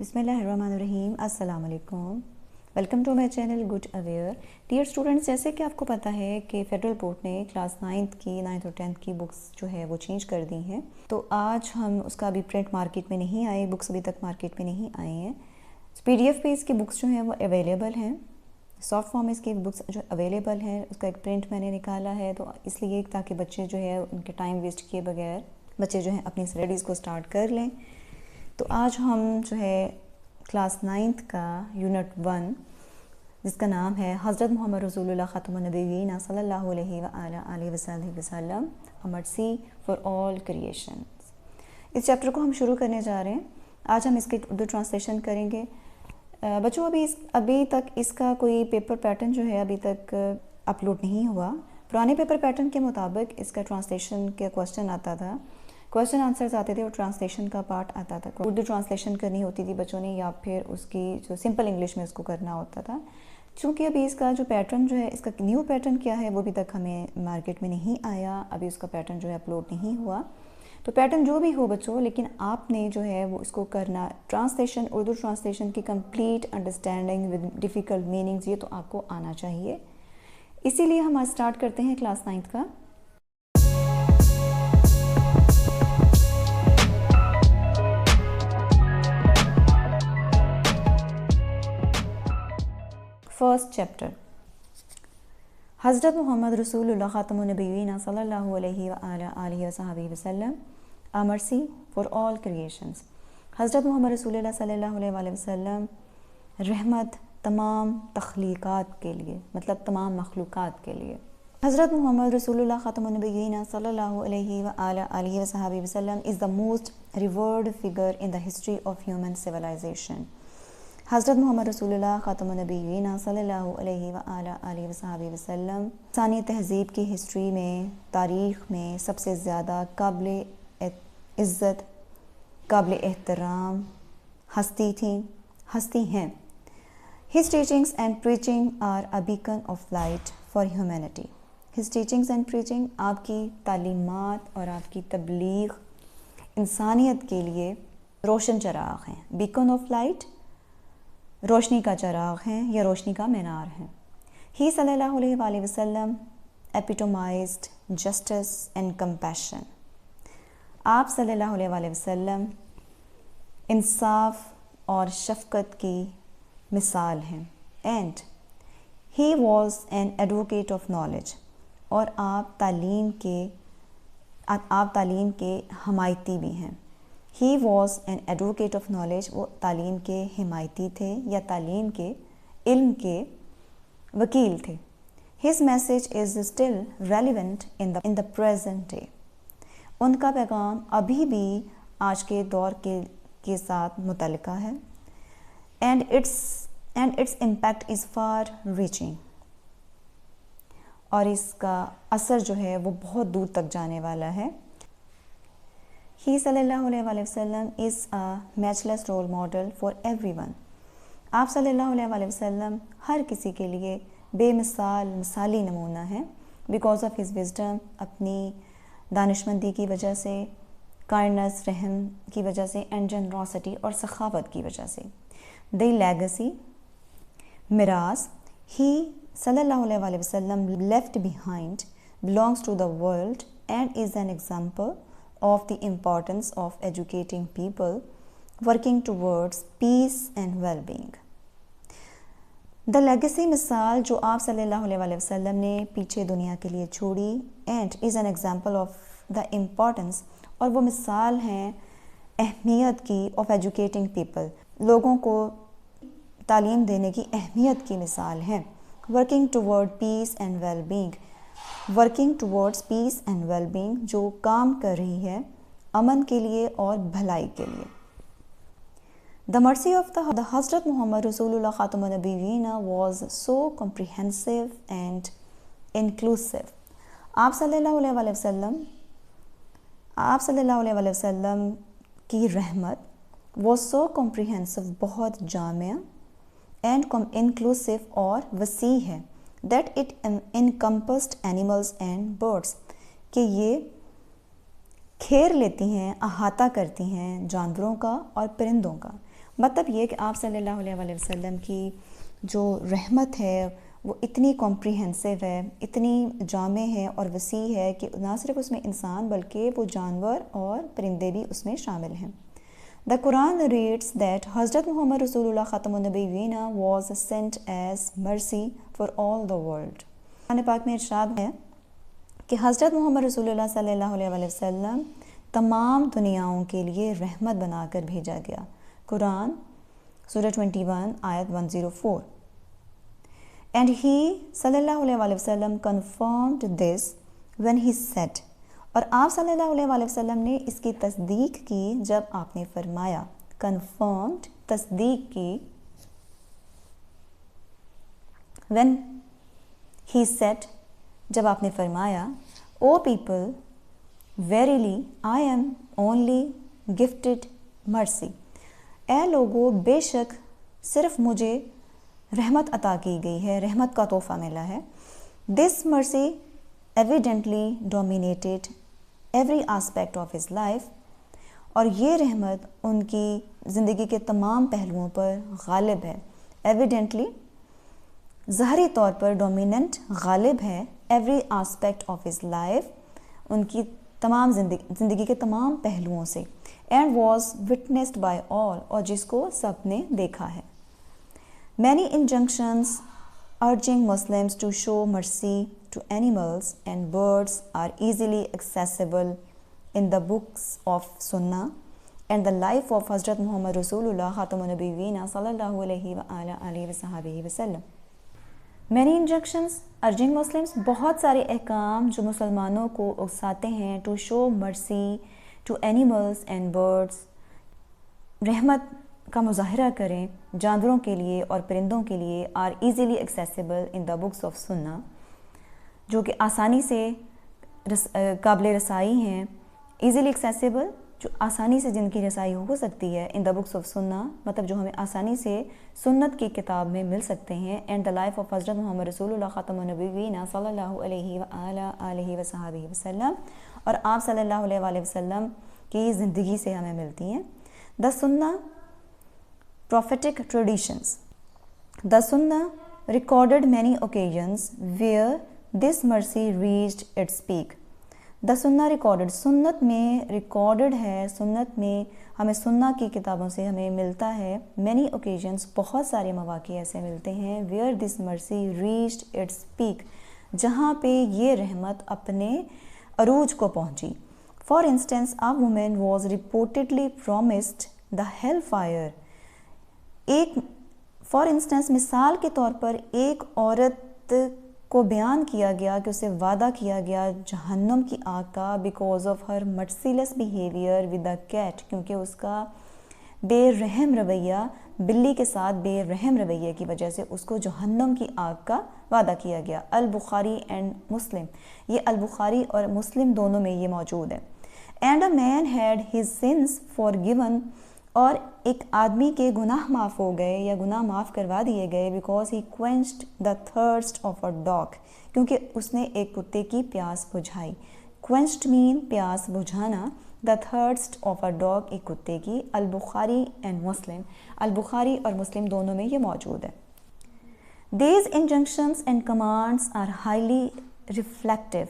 بسم اللہ الرحمن الرحیم. السلام علیکم. Welcome to my channel good aware. Dear students, جیسے کہ آپ کو پتہ ہے کہ فیڈرل بورڈ نے کلاس 9th اور 10th کی بکس جو ہے وہ چینج کر دی ہیں، تو آج ہم اس کا ابھی پرنٹ مارکیٹ میں نہیں آئے، بکس ابھی تک مارکیٹ میں نہیں آئی ہیں. پی ڈی ایف پہ اس کی بکس جو ہیں وہ اویلیبل ہیں، سافٹ فارم اس کی بکس جو اویلیبل ہیں. اس کا ایک پرنٹ میں نے نکالا ہے، تو اس لیے تاکہ بچے جو ہے ان کے ٹائم ویسٹ کیے بغیر بچے جو ہیں اپنی اسٹڈیز کو سٹارٹ کر لیں. تو آج ہم جو ہے کلاس 9th کا یونٹ 1 جس کا نام ہے حضرت محمد رسول اللہ خاتم النبیین صلی اللہ علیہ وآلہ وسلم مرسی فار آل کریشنز، اس چیپٹر کو ہم شروع کرنے جا رہے ہیں. آج ہم اس کی اردو ٹرانسلیشن کریں گے. بچوں ابھی تک اس کا کوئی پیپر پیٹرن جو ہے ابھی تک اپلوڈ نہیں ہوا. پرانے پیپر پیٹرن کے مطابق اس کا ٹرانسلیشن کا کوسچن آتا تھا، کوسچن آنسرز آتے تھے اور ٹرانسلیشن کا پارٹ آتا تھا. اردو ٹرانسلیشن کرنی ہوتی تھی بچوں نے، یا پھر اس کی جو سمپل انگلش میں اس کو کرنا ہوتا تھا. چونکہ ابھی اس کا جو پیٹرن جو ہے، اس کا نیو پیٹرن کیا ہے وہ ابھی تک ہمیں مارکیٹ میں نہیں آیا، ابھی اس کا پیٹرن جو ہے اپلوڈ نہیں ہوا. تو پیٹرن جو بھی ہو بچوں، لیکن آپ نے جو ہے وہ اس کو کرنا ٹرانسلیشن، اردو ٹرانسلیشن کی complete understanding with difficult meanings, یہ تو آپ کو آنا چاہیے. اسی لیے ہم آج اسٹارٹ کرتے ہیں کلاس 9th کا. فرسٹ چیپٹر، حضرت محمد رسول اللہ خاتم النبیین صلی اللہ علیہ وآلہ وسلم a mercy for all creations. حضرت محمد رسول اللہ صلی اللہ علیہ وآلہ وسلم رحمت تمام تخلیقات کے لیے، مطلب تمام مخلوقات کے لیے. حضرت محمد رسول اللہ خاتم النبیین صلی اللہ علیہ وآلہ وسلم is the most revered figure in the history of human civilization. حضرت محمد رسول اللہ خاتم النبیین صلی اللہ علیہ وآلہ وسلم انسانی تہذیب کی ہسٹری میں، تاریخ میں سب سے زیادہ قابل عزت، قابل احترام ہستی ہیں. His teachings and preaching are a beacon of light for humanity. His teachings and preaching، آپ کی تعلیمات اور آپ کی تبلیغ انسانیت کے لیے روشن چراغ ہیں. beacon of light، روشنی کا چراغ ہیں یا روشنی کا مینار ہیں. ہی صلی اللہ علیہ وآلہ وسلم ایپیٹومائزڈ جسٹس اینڈ کمپیشن. آپ صلی اللہ علیہ وآلہ وسلم انصاف اور شفقت کی مثال ہیں. And he was an advocate of knowledge, اور آپ تعلیم کے حمایتی بھی ہیں. He was an advocate of knowledge، وہ تعلیم کے حمایتی تھے یا تعلیم کے علم کے وکیل تھے. His message is still relevant in the present day. ان کا پیغام ابھی بھی آج کے دور کے ساتھ متعلقہ ہے. And its impact is far reaching، اور اس کا اثر جو ہے وہ بہت دور تک جانے والا ہے. He صلی اللہ علیہ وآلہ وسلم is a matchless role model for everyone. آپ صلی اللہ علیہ وآلہ وسلم ہر کسی کے لیے بے مثالی نمونہ ہیں. Because of his wisdom، اپنی دانشمندی کی وجہ سے، kindness رحم کی وجہ سے، and generosity اور سخاوت کی وجہ سے. The legacy، میراث he صلی اللہ علیہ وآلہ وسلم left behind belongs to the world and is an example of the importance of educating people working towards peace and well-being. The legacy، مثال جو آپ صلی اللہ علیہ وآلہ وسلم نے پیچھے دنیا کے لیے چھوڑی، and is an example of the importance، اور وہ مثال ہیں اہمیت کی of educating people، لوگوں کو تعلیم دینے کی اہمیت کی مثال ہیں. working toward peace and well-being، working towards peace and well being, جو کام کر رہی ہے امن کے لیے اور بھلائی کے لیے. The mercy of the حضرت محمد رسول اللہ خاتم النبیین was so comprehensive and inclusive. آپ صلی اللہ علیہ وآلہ وسلم کی رحمت was so comprehensive، بہت جامع، and inclusive اور وسیع ہے. that it encompassed animals and birds، کہ یہ کھیر لیتی ہیں، احاطہ کرتی ہیں جانوروں کا اور پرندوں کا. مطلب یہ کہ آپ صلی اللہ علیہ وسلم کی جو رحمت ہے وہ اتنی کمپریہنسو ہے، اتنی جامع ہے اور وسیع ہے کہ نہ صرف اس میں انسان بلکہ وہ جانور اور پرندے بھی اس میں شامل ہیں۔ The Quran narrates that Hazrat Muhammad Rasulullah Khatam al-Nabiyyeen was sent as mercy for all the world۔ قرآن پاک میں ارشاد ہے کہ حضرت محمد رسول اللہ صلی اللہ علیہ وسلم تمام دنیاؤں کے لیے رحمت بنا کر بھیجا گیا۔ قرآن سورہ 21 آیت 104۔ And he صلی اللہ علیہ وسلم confirmed this when he said، اور آپ صلی اللہ علیہ وسلم نے اس کی تصدیق کی جب آپ نے فرمایا، confirmed تصدیق کی، when he said جب آپ نے فرمایا، O people verily I am only gifted mercy، اے لوگو بے شک صرف مجھے رحمت عطا کی گئی ہے، رحمت کا تحفہ ملا ہے۔ This mercy evidently dominated every aspect of his life، اور یہ رحمت ان کی زندگی کے تمام پہلوؤں پر غالب ہے۔ Evidently ظاہری طور پر ڈومیننٹ غالب ہے، every aspect of his life ان کی تمام زندگی کے تمام پہلوؤں سے، and was witnessed by all اور جس کو سب نے دیکھا ہے۔ Many injunctions urging Muslims to show mercy to animals and birds are easily accessible in the books of Sunnah and the life of Hazrat Muhammad Rasulullah Khatam al-Nabiyyeen sallallahu alayhi wa alihi wa sahbihi wa sallam۔ Many injunctions urging Muslims، بہت سارے احکام جو مسلمانوں کو اکساتے ہیں to show mercy to animals and birds، رحمت کا مظاہرہ کریں جانوروں کے لیے اور پرندوں کے لیے، are easily accessible in the books of Sunnah، جو کہ آسانی سے قابل رسائی ہیں، easily accessible جو آسانی سے جن کی رسائی ہو سکتی ہے، in the books of Sunnah مطلب جو ہمیں آسانی سے سنت کی کتاب میں مل سکتے ہیں، and the life of حضرت محمد رسول اللہ خاتم النبیین صلی اللہ علیہ وآلہ وصحبہ وسلم، اور آپ صلی اللہ علیہ وسلم کی زندگی سے ہمیں ملتی ہیں۔ The Sunnah prophetic traditions۔ The Sunnah recorded many occasions where this mercy reached its peak۔ The Sunnah recorded، سنت میں ریکارڈڈ ہے، سنت میں ہمیں سنہ کی کتابوں سے ہمیں ملتا ہے many occasions، بہت سارے مواقع ایسے ملتے ہیں where this mercy reached its peak، جہاں پہ یہ رحمت اپنے عروج کو پہنچی۔ For instance a woman was reportedly promised the hellfire، ایک فار انسٹنس مثال کے طور پر ایک عورت کو بیان کیا گیا کہ اسے وعدہ کیا گیا جہنم کی آگ کا because of her merciless behaviour with the cat, کیونکہ اس کا بے رحم رویہ بلی کے ساتھ بے رحم رویے کی وجہ سے اس کو جہنم کی آگ کا وعدہ کیا گیا۔ البخاری اینڈ مسلم، یہ البخاری اور مسلم دونوں میں یہ موجود ہے۔ And a man had his sins forgiven, اور ایک آدمی کے گناہ معاف ہو گئے یا گناہ معاف کروا دیے گئے because he quenched the thirst of a dog، کیونکہ اس نے ایک کتے کی پیاس بجھائی۔ quenched mean پیاس بجھانا، the thirst of a dog ایک کتے کی۔ البخاری and مسلم، البخاری اور مسلم دونوں میں یہ موجود ہے۔ These injunctions and commands are highly reflective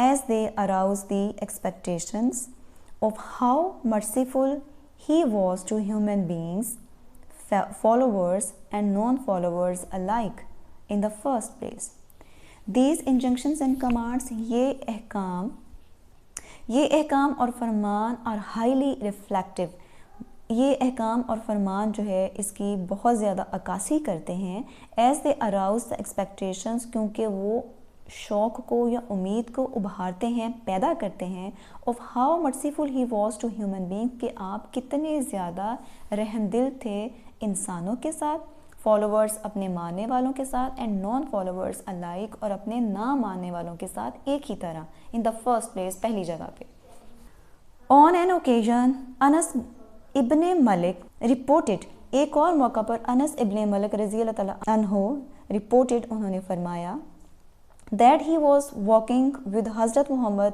as they arouse the expectations of how merciful He was to human beings, followers and non-followers alike in the first place۔ These injunctions and commands، یہ احکام اور فرمان are highly reflective، یہ احکام اور فرمان جو ہے اس کی بہت زیادہ عکاسی کرتے ہیں as they arouse the expectations، کیونکہ وہ شوق کو یا امید کو ابھارتے ہیں، پیدا کرتے ہیں of how merciful he was to human being، کہ آپ کتنے زیادہ رحم دل تھے انسانوں کے ساتھ، فالوورز اپنے ماننے والوں کے ساتھ اینڈ نان فالوورز alike، اور اپنے نہ ماننے والوں کے ساتھ ایک ہی طرح، in the first place پہلی جگہ پہ۔ On an occasion انس ابن ملک reported، ایک اور موقع پر انس ابن ملک رضی اللہ تعالیٰ عنہ reported، انہوں نے فرمایا that he was walking with Hazrat Muhammad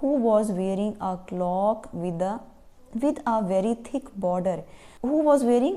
Who was wearing a cloak with a very thick border. Who was wearing,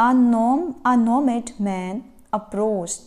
A nomad man approached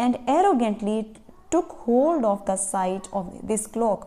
and arrogantly took hold of the side of this cloak,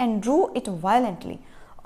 and drew it violently,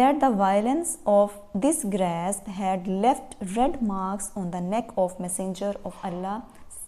that the violence of this grasp had left red marks on the neck of messenger of Allah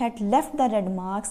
had left the red marks,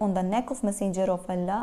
on the neck of messenger of Allah,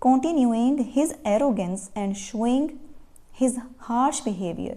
Continuing his arrogance and showing his harsh behavior,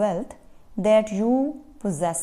wealth that you possess,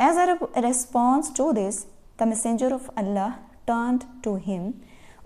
As a response to this, the messenger of Allah turned to him,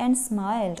and smiled,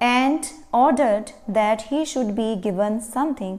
and ordered that he should be given something,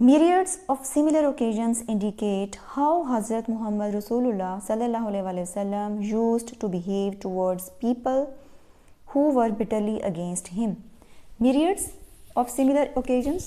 Myriads of similar occasions indicate how Hazrat Muhammad Rasulullah sallallahu alaihi wasallam used to behave towards people who were bitterly against him. Myriads of similar occasions,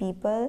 people,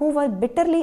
who were bitterly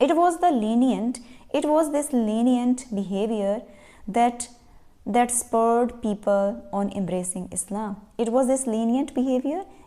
It was this lenient behavior that spurred people on embracing Islam. It was this lenient behavior,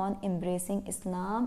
on embracing Islam,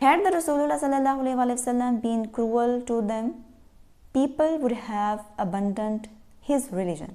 Had the Rasulullah sallallahu alaihi wasallam been cruel to them, people would have abandoned his religion.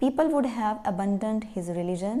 people would have abandoned his religion,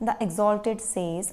the exalted says,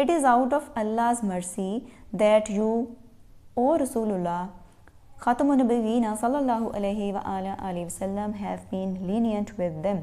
it is out of Allah's mercy that you, O Rasulullah Khatamun Nabiyyin sallallahu alayhi wa alihi wasallam, have been lenient with them.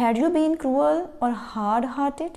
Had you been cruel or hard hearted,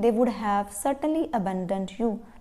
they would have certainly abandoned you,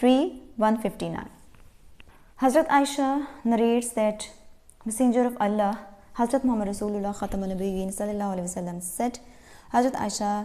3:159. Hazrat Aisha narrates that Messenger of Allah, Hazrat Muhammad Rasulullah Khatamun Nabiyyin sallallahu alaihi wasallam said, Hazrat Aisha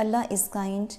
Allah is kind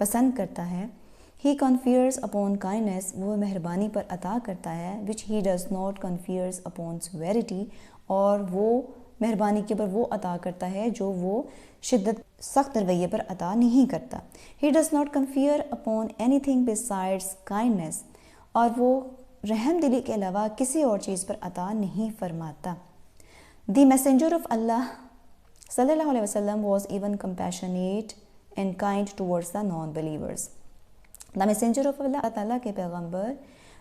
پسند کرتا ہے. He confers upon kindness, وہ مہربانی پر عطا کرتا ہے. Which he does not confers upon severity, اور وہ مہربانی کے اوپر وہ عطا کرتا ہے جو وہ شدت سخت رویے پر عطا نہیں کرتا. He does not confer upon anything besides kindness, اور وہ رحم دلی کے علاوہ کسی اور چیز پر عطا نہیں فرماتا. The messenger of Allah صلی اللہ علیہ وسلم was even compassionate and kind towards the non-believers. The messenger of Allah, اللہ تعالیٰ کے پیغمبر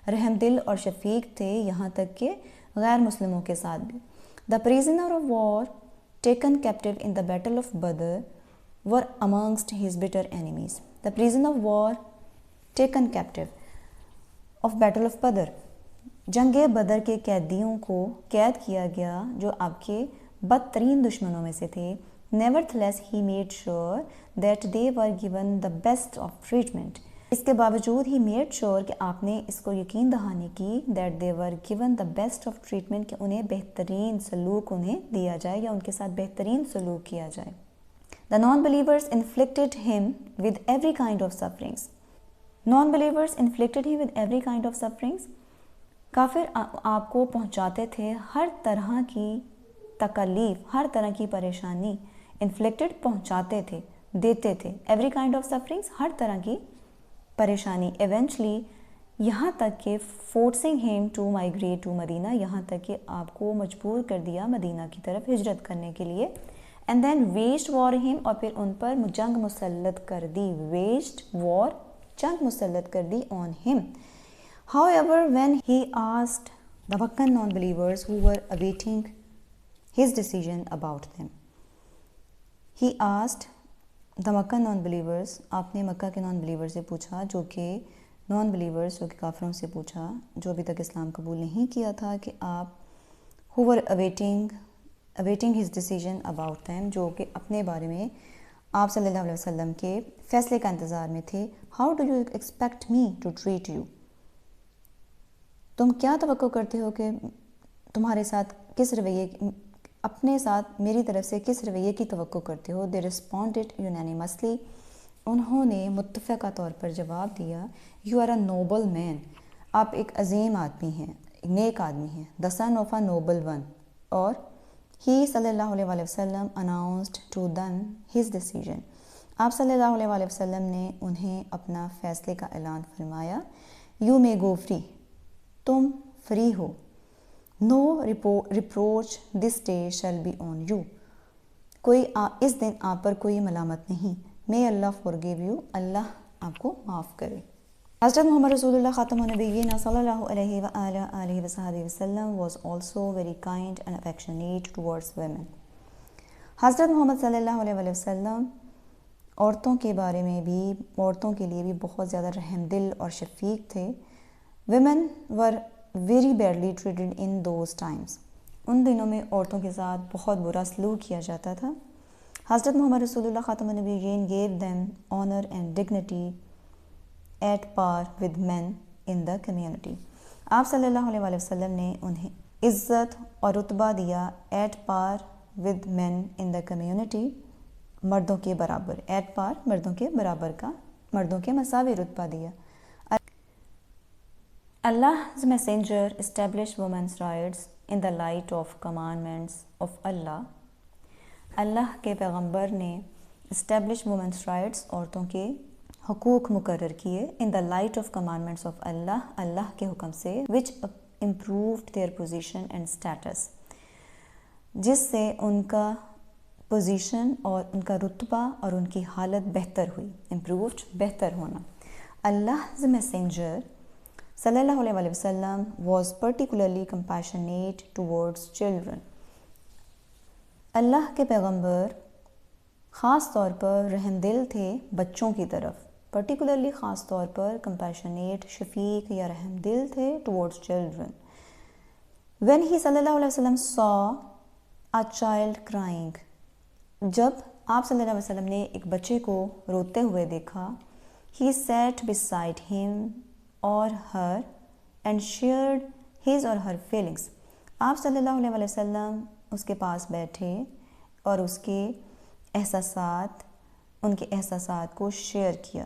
رحم دل اور شفیق تھے یہاں تک کہ غیر مسلموں کے ساتھ بھی. The prisoner of war taken captive in the battle of Badr were amongst his bitter enemies. The prisoner of war taken captive of battle of Badr, جنگ بدر کے قیدیوں کو قید کیا گیا جو آپ کے بدترین دشمنوں میں سے تھے. Nevertheless, he made sure that they were given the best of treatment. اس کے باوجود ہی میڈ شور کہ آپ نے اس کو یقین دہانی کی that they were given the best of treatment کہ انہیں بہترین سلوک انہیں دیا جائے یا ان کے ساتھ بہترین سلوک کیا جائے. دا naan believers inflicted him with every kind of sufferings. Non believers inflicted him with every kind of sufferings. کافر آپ کو پہنچاتے تھے ہر طرح کی تکلیف، ہر طرح کی پریشانی. انفلکٹڈ پہنچاتے تھے، دیتے تھے. ایوری کائنڈ آف سفرنگس ہر طرح کی پریشانی. ایونچلی یہاں تک کہ forcing him to migrate to Medina, یہاں تک کہ آپ کو مجبور کر دیا مدینہ کی طرف ہجرت کرنے کے لیے. And then west war him, اور پھر ان پر جنگ مسلط کر دی. ویسٹ وار، جنگ مسلط کر دی آن ہم. However, when he asked the Meccan non-believers who were awaiting his decision about them, he asked the Meccan non-believers، آپ نے مکہ کے نان بلیور سے پوچھا، جو کہ نان بلیورز جو کہ کافروں سے پوچھا جو ابھی تک اسلام قبول نہیں کیا تھا، کہ آپ who were awaiting his decision about them، جو کہ اپنے بارے میں آپ صلی اللہ علیہ وسلم کے فیصلے کا انتظار میں تھے. How do you expect me to treat you؟ تم کیا توقع کرتے ہو کہ تمہارے ساتھ کس رویے، اپنے ساتھ میری طرف سے کس رویے کی توقع کرتے ہو؟ They responded unanimously، انہوں نے متفقہ طور پر جواب دیا. You are a noble man، آپ ایک عظیم آدمی ہیں، ایک نیک آدمی ہیں. The son of a noble one، اور he صلی اللہ علیہ وسلم announced to them his decision، آپ صلی اللہ علیہ وسلم نے انہیں اپنا فیصلے کا اعلان فرمایا. You may go free، تم free who. No reproach this day shall be on you، کوئی اس دن آپ پر کوئی ملامت نہیں. May Allah forgive you، اللہ آپ کو معاف کرے. حضرت محمد رسول اللہ خاتم النبیین صلی اللہ علیہ وآلہ وصحبہ وسلم was also very kind and affectionate towards women. حضرت محمد صلی اللہ علیہ وسلم عورتوں کے بارے میں بھی، عورتوں کے لیے بھی بہت زیادہ رحم دل اور شفیق تھے. Women were very badly treated in those times، ان دنوں میں عورتوں کے ساتھ بہت برا سلوک کیا جاتا تھا. حضرت محمد رسول اللہ خاتم النبیین gave them honor and dignity at par with men in the community، آپ صلی اللہ علیہ وسلم نے انہیں عزت اور رتبہ دیا at par with men in the community، مردوں کے برابر. at par مردوں کے برابر کا، مردوں کے مساوی رتبہ دیا. Allah's messenger established women's rights in the light of commandments of Allah، اللہ کے پیغمبر نے established women's rights، عورتوں کے حقوق مقرر کیے in the light of commandments of Allah، اللہ کے حکم سے which improved their position and status، جس سے ان کا پوزیشن اور ان کا رتبہ اور ان کی حالت بہتر ہوئی. improved، بہتر ہونا. Allah's messenger صلی اللہ علیہ وسلم was particularly compassionate towards children، اللہ کے پیغمبر خاص طور پر رحم دل تھے بچوں کی طرف. particularly خاص طور پر compassionate، شفیق یا رحم دل تھے towards children. when he صلی اللہ علیہ وسلم saw a child crying، جب آپ صلی اللہ علیہ وسلم نے ایک بچے کو روتے ہوئے دیکھا. he sat beside him or her and shared his or her feelings، آپ صلی اللہ علیہ وسلم اس کے پاس بیٹھے اور اس کے احساسات، ان کے احساسات کو شیئر کیا.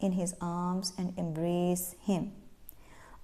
in his arms and embrace him.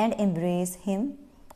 and embrace him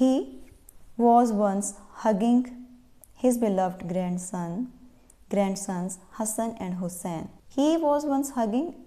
He was once hugging his beloved grandsons Hassan and Hussein. He was once hugging,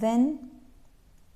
when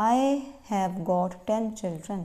I have got 10 children,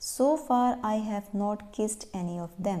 so far I have not kissed any of them,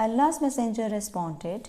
Allah's messenger responded,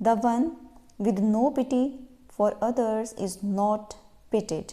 the one with no pity for others is not pitied,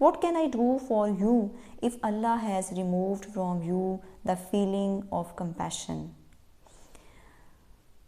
What can I do for you if Allah has removed from you the feeling of compassion?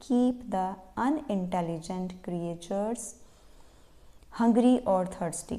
keep the unintelligent creatures hungry or thirsty.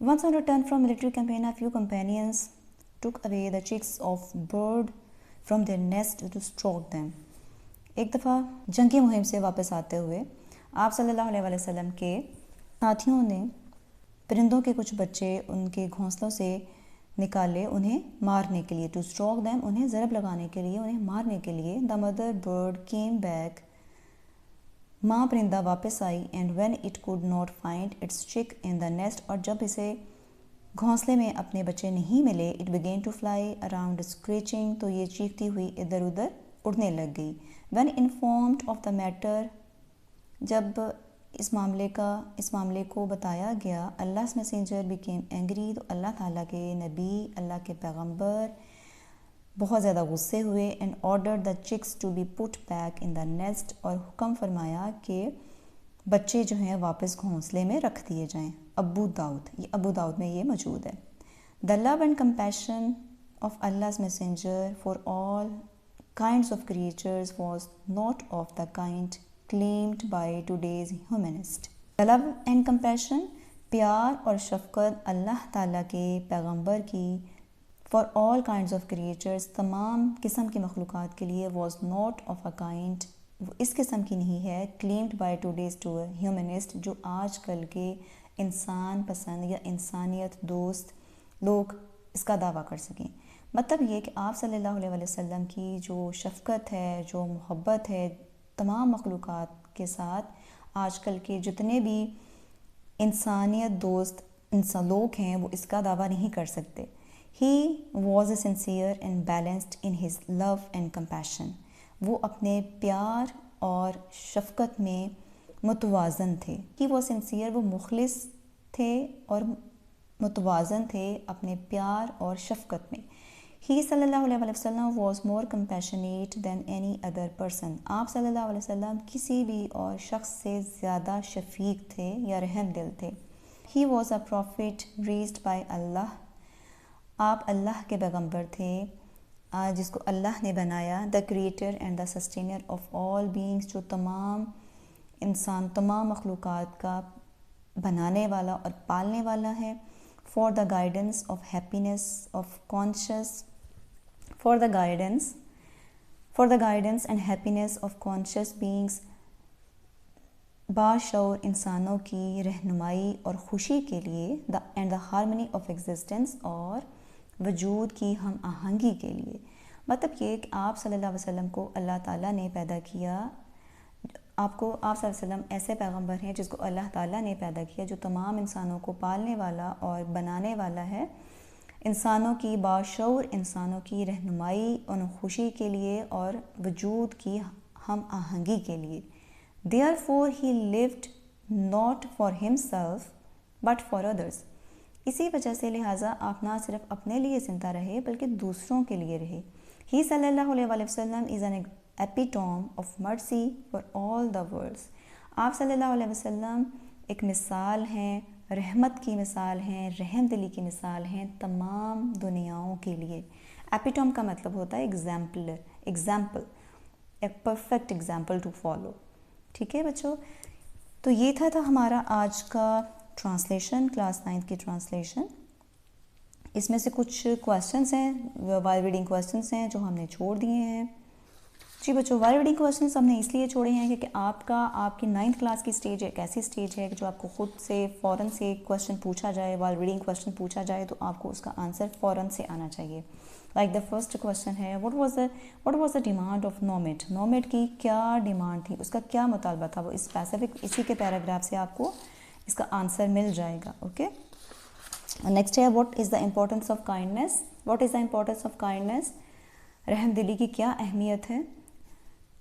Once on return from military campaign, a few companions took away the chicks of bird from their nest to stroke them. ایک دفعہ جنگی مہم سے واپس آتے ہوئے آپ صلی اللہ علیہ وسلم کے ساتھیوں نے پرندوں کے کچھ بچے ان کے گھونسلوں سے نکالے انہیں مارنے کے لیے. ٹو اسٹروک دیم انہیں ضرب لگانے کے لیے, انہیں مارنے کے لیے. The mother bird came back ماں پرندہ واپس آئی. And when it could not find its chick in the nest اور جب اسے گھونسلے میں اپنے بچے نہیں ملے, it begin to fly around screeching تو یہ چیختی ہوئی ادھر ادھر اڑنے لگ گئی. When informed of the matter جب اس معاملے کو بتایا گیا, اللہ میسنجر بیکیم اینگری تو اللہ تعالیٰ کے نبی, اللہ کے پیغمبر بہت زیادہ غصے ہوئے. And order the chicks to be put back in the nest اور حکم فرمایا کہ بچے جو ہیں واپس گھونسلے میں رکھ دیے جائیں. ابو داؤد میں یہ موجود ہے. The love and compassion of Allah messenger for all kinds of creatures was not of the kind claimed by today's humanist. Love and compassion, پیار اور شفقت اللہ تعالیٰ کے پیغمبر کی for all kinds of creatures تمام قسم کی مخلوقات کے لیے was not of a kind وہ اس قسم کی نہیں ہے claimed by today's humanist جو آج کل کے انسان پسند یا انسانیت دوست لوگ اس کا دعویٰ کر سکیں. مطلب یہ کہ آپ صلی اللہ علیہ وسلم کی جو شفقت ہے, جو محبت ہے تمام مخلوقات کے ساتھ, آج کل کے جتنے بھی انسانیت دوست لوگ ہیں وہ اس کا دعویٰ نہیں کر سکتے. He was a sincere and balanced in his love and compassion وہ اپنے پیار اور شفقت میں متوازن تھے. ہی واز سنسیئر وہ مخلص تھے اور متوازن تھے اپنے پیار اور شفقت میں. ہی صلی اللہ علیہ وسلم was more compassionate than any other person آپ صلی اللہ علیہ وسلم کسی بھی اور شخص سے زیادہ شفیق تھے یا رحم دل تھے. He was a prophet raised by Allah آپ اللہ کے پیغمبر تھے جس کو اللہ نے بنایا. The creator and the sustainer of all beings جو تمام مخلوقات کا بنانے والا اور پالنے والا ہے. For the guidance of happiness of conscious for the guidance and happiness of conscious beings باشعور انسانوں کی رہنمائی اور خوشی کے لیے and the harmony of existence اور وجود کی ہم آہنگی کے لیے. مطلب یہ کہ آپ صلی اللہ علیہ وسلم کو اللہ تعالیٰ نے پیدا کیا. آپ صلی اللہ علیہ وسلم ایسے پیغمبر ہیں جس کو اللہ تعالیٰ نے پیدا کیا جو تمام انسانوں کو پالنے والا اور بنانے والا ہے, انسانوں کی باشعور انسانوں کی رہنمائی اور خوشی کے لیے اور وجود کی ہم آہنگی کے لیے. Therefore he lived not for himself but for others اسی وجہ سے لہٰذا آپ نہ صرف اپنے لیے زندہ رہے بلکہ دوسروں کے لیے رہے. He صلی اللہ علیہ وسلم is an epitome of mercy for all the worlds آپ صلی اللہ علیہ وسلم ایک مثال ہیں, رحمت کی مثال ہیں, رحم دلی کی مثال ہیں تمام دنیاؤں کے لیے. ایپیٹوم کا مطلب ہوتا ہے ایگزامپل ایک پرفیکٹ ایگزامپل ٹو فالو. ٹھیک ہے بچوں, تو یہ تھا ہمارا آج کا ٹرانسلیشن, کلاس 9 کی ٹرانسلیشن. اس میں سے کچھ کویسچنس ہیں, وائل ریڈنگ کویسچنس ہیں جو ہم نے چھوڑ دیے ہیں. جی بچوں, وائل ریڈنگ کویسچنس ہم نے اس لیے چھوڑے ہیں کہ آپ کی 9th کلاس کی سٹیج ایک ایسی سٹیج ہے کہ جو آپ کو خود سے فوراً سے کویسچن پوچھا جائے, وائل ریڈنگ کویسچن پوچھا جائے تو آپ کو اس کا آنسر فوراً سے آنا چاہیے. لائک دا فرسٹ کویسچن ہے what was the demand of nomad nomad کی کیا ڈیمانڈ تھی, اس کا کیا مطالبہ تھا, وہ اسپیسیفک اسی کے پیراگراف سے آپ کو اس کا آنسر مل جائے گا. اوکے, نیکسٹ ہے what is the importance of kindness. What is the importance of kindness, رحم دلی کی کیا اہمیت ہے.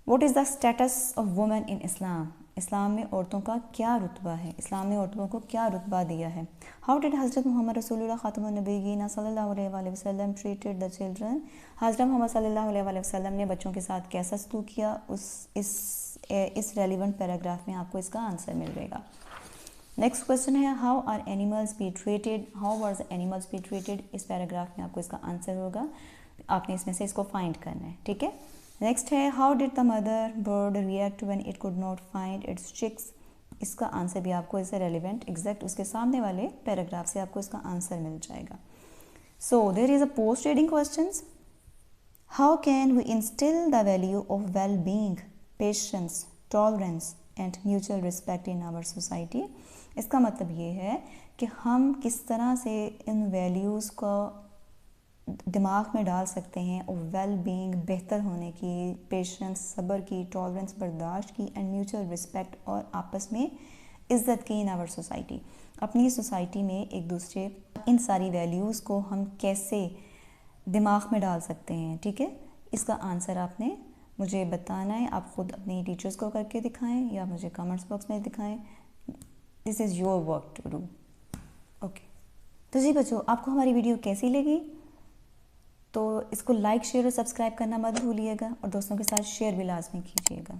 What is the status of women in Islam, اسلام میں عورتوں کا کیا رتبہ ہے, اسلام نے عورتوں کو کیا رتبہ دیا ہے. ہاؤ ڈیڈ حضرت محمد رسول اللہ خاتم النبیین صلی اللہ علیہ وآلہ وسلم ٹریٹڈ دا چلڈرن, حضرت محمد صلی اللہ علیہ وآلہ وسلم نے بچوں کے ساتھ کیسا سلوک کیا, اس ریلیونٹ پیراگراف میں آپ کو اس کا آنسر مل جائے گا. نیکسٹ کویسچن ہے how are animals be treated, how are animals be treated, اس پیراگراف میں آپ کو اس کا آنسر ہوگا, آپ نے اس میں سے اس کو فائنڈ کرنا ہے. ٹھیک ہے, نیکسٹ ہے how did the mother bird react when it could not find its chicks اس کا آنسر بھی آپ کو اس سے ریلیونٹ ایگزیکٹ اس کے سامنے والے پیراگراف سے آپ کو اس کا آنسر مل جائے گا. So there is a post reading questions. How can we instil the value of well being, patience, tolerance and mutual respect in our society. اس کا مطلب یہ ہے کہ ہم کس طرح سے ان ویلیوز کو دماغ میں ڈال سکتے ہیں, اور ویل بینگ بہتر ہونے کی, پیشنس صبر کی, ٹالرنس برداشت کی, اینڈ میوچل رسپیکٹ اور آپس میں عزت کی ان آور سوسائٹی. اپنی سوسائٹی میں ایک دوسرے ان ساری ویلیوز کو ہم کیسے دماغ میں ڈال سکتے ہیں. ٹھیک ہے, اس کا آنسر آپ نے مجھے بتانا ہے. آپ خود اپنی ٹیچرز کو کر کے دکھائیں یا مجھے کمنٹس باکس میں دکھائیں. This is your work to do. Okay, تو جی بچوں, آپ کو ہماری ویڈیو کیسی لگی؟ تو اس کو لائک, شیئر اور سبسکرائب کرنا مت بھولیے گا, اور دوستوں کے ساتھ شیئر بھی لازمی کیجیے گا.